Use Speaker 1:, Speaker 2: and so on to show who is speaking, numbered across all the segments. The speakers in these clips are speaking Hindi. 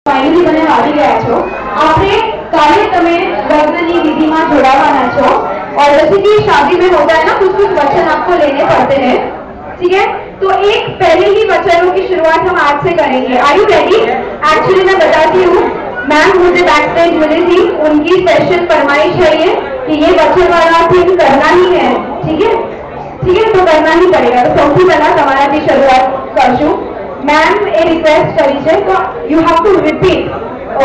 Speaker 1: फाइनली મને આવી ગયા છો। આપણે કાલે તમે લગ્નની વિધિમાં જોડાવાના છો और जैसे कि शादी में होता है ना, कुछ कुछ वचन आपको लेने पड़ते हैं, ठीक है? तो एक पहले ही वचनों की शुरुआत हम आज से करेंगे। Are you ready? एक्चुअली मैं बताती हूँ, मैम मुझे बैक स्टेज मिली थी, उनकी स्पेशल फरमाइश है ये कि ये वचन वाला थिंग करना ही है, ठीक है? ठीक है, तो करना ही पड़ेगा। तो સૌથી પહેલા તમારાથી શરૂઆત કરશું। मैम ए रिक्वेस्ट करी છે, तो you have to repeat.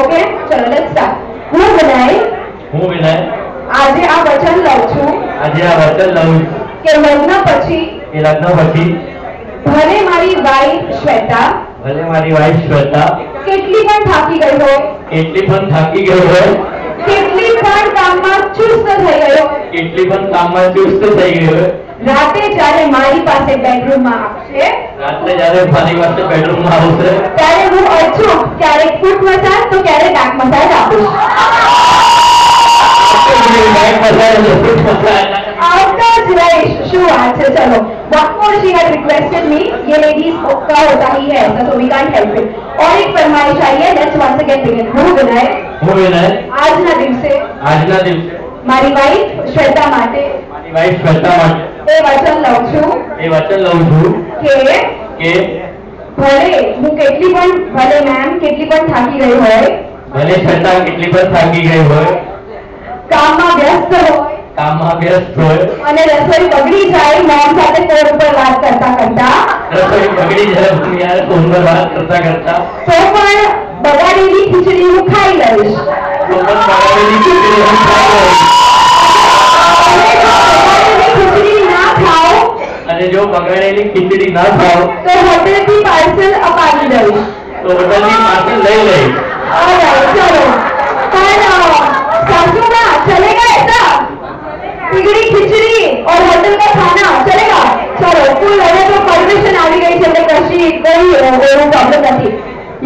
Speaker 1: Okay, चलो लेट्स स्टार्ट। હું વિનય આજે આ વચન લઉં છું કે લગ્ન પછી ભલે મારી વાઈફ શ્વેતા કેટલી પણ થાકી ગઈ હોય, કેટલી પણ કામમાં ચુસ્ત થઈ ગયો, રાતે જ્યારે મારી પાસે બેડરૂમમાં આવશે ત્યારે હું અચૂક ક્યારેક ફૂટ મસાજ તો ક્યારેક બેક મસાજ આપીશ। આવતા જ રહીશ। શું વાત છે? ચલો, what more she had requested me, ये लेडीज का होता ही है ऐसा, so we can't help it। और एक फरमाइश आई है, let's once again begin। હું વિનય આજના દિવસે મારી વાઈફ શ્વેતા માટે એ વચન લઉં છું કે ભલે હું ભલે મેમ કેટલી પણ થાકી ગઈ હોય, કામમાં વ્યસ્ત હોય અને રસોઈ બગડી જાય મેમ સાથે ફોન પર વાત કરતા તો પણ બગાડેલી ખીચડી હું ખાઈ લઈશ।
Speaker 2: जो बगाड़ेली खीचड़ी ना खाओ
Speaker 1: तो होटल की पार्सल अपावी दईश।
Speaker 2: तो होटल की पार्सल ले ले।
Speaker 1: चलो, पर सासुमा चलेगा ऐसा? खिचड़ी खिचड़ी और होटल का खाना चलेगा? चलो, फुल है तो परमिशन आ गई है, चले कशी कोई प्रॉब्लम नहीं।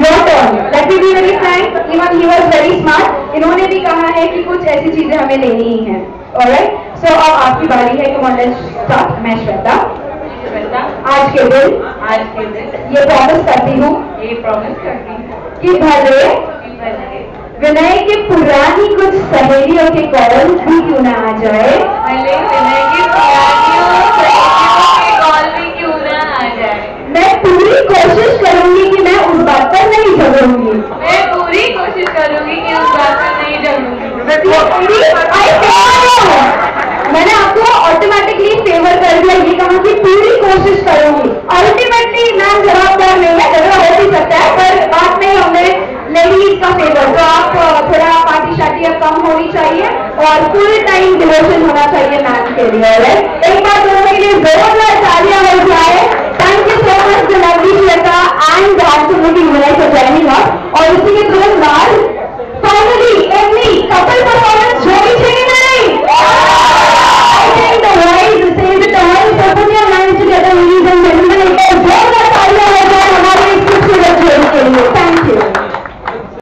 Speaker 1: Your turn. Let me be very Frank, even he was very smart. इन्होंने भी कहा है कि कुछ ऐसी चीजें हमें लेनी ही है। ऑलराइट, सो अब आपकी बारी है। Come on, let's start. मैं श्वेता आज के दिन ये प्रॉमिस करती हूँ कि भले विनय की पुरानी कुछ सहेलियों के कॉल भी क्यों ना आ जाए, मैं पूरी कोशिश करूंगी कि मैं उस बात पर नहीं झगड़ूंगी। मैंने आपको ऑटोमेटिकली फेवर कर दिया, ये कहा कि पूरी कोशिश करूंगी। अल्टीमेटली मैम जवाबदार नहीं है, झगड़ा हो भी सकता है, पर बात में हमने लेडीज का फेवर, तो आप थोड़ा पार्टी शार्टी अब कम होनी चाहिए और फुल टाइम डिवोशन होना चाहिए मैम के लिए। एक बार दोनों के लिए जोरदार तालियां हो जाए। Thank you so much to lovely Shweta and Vinay for joining us.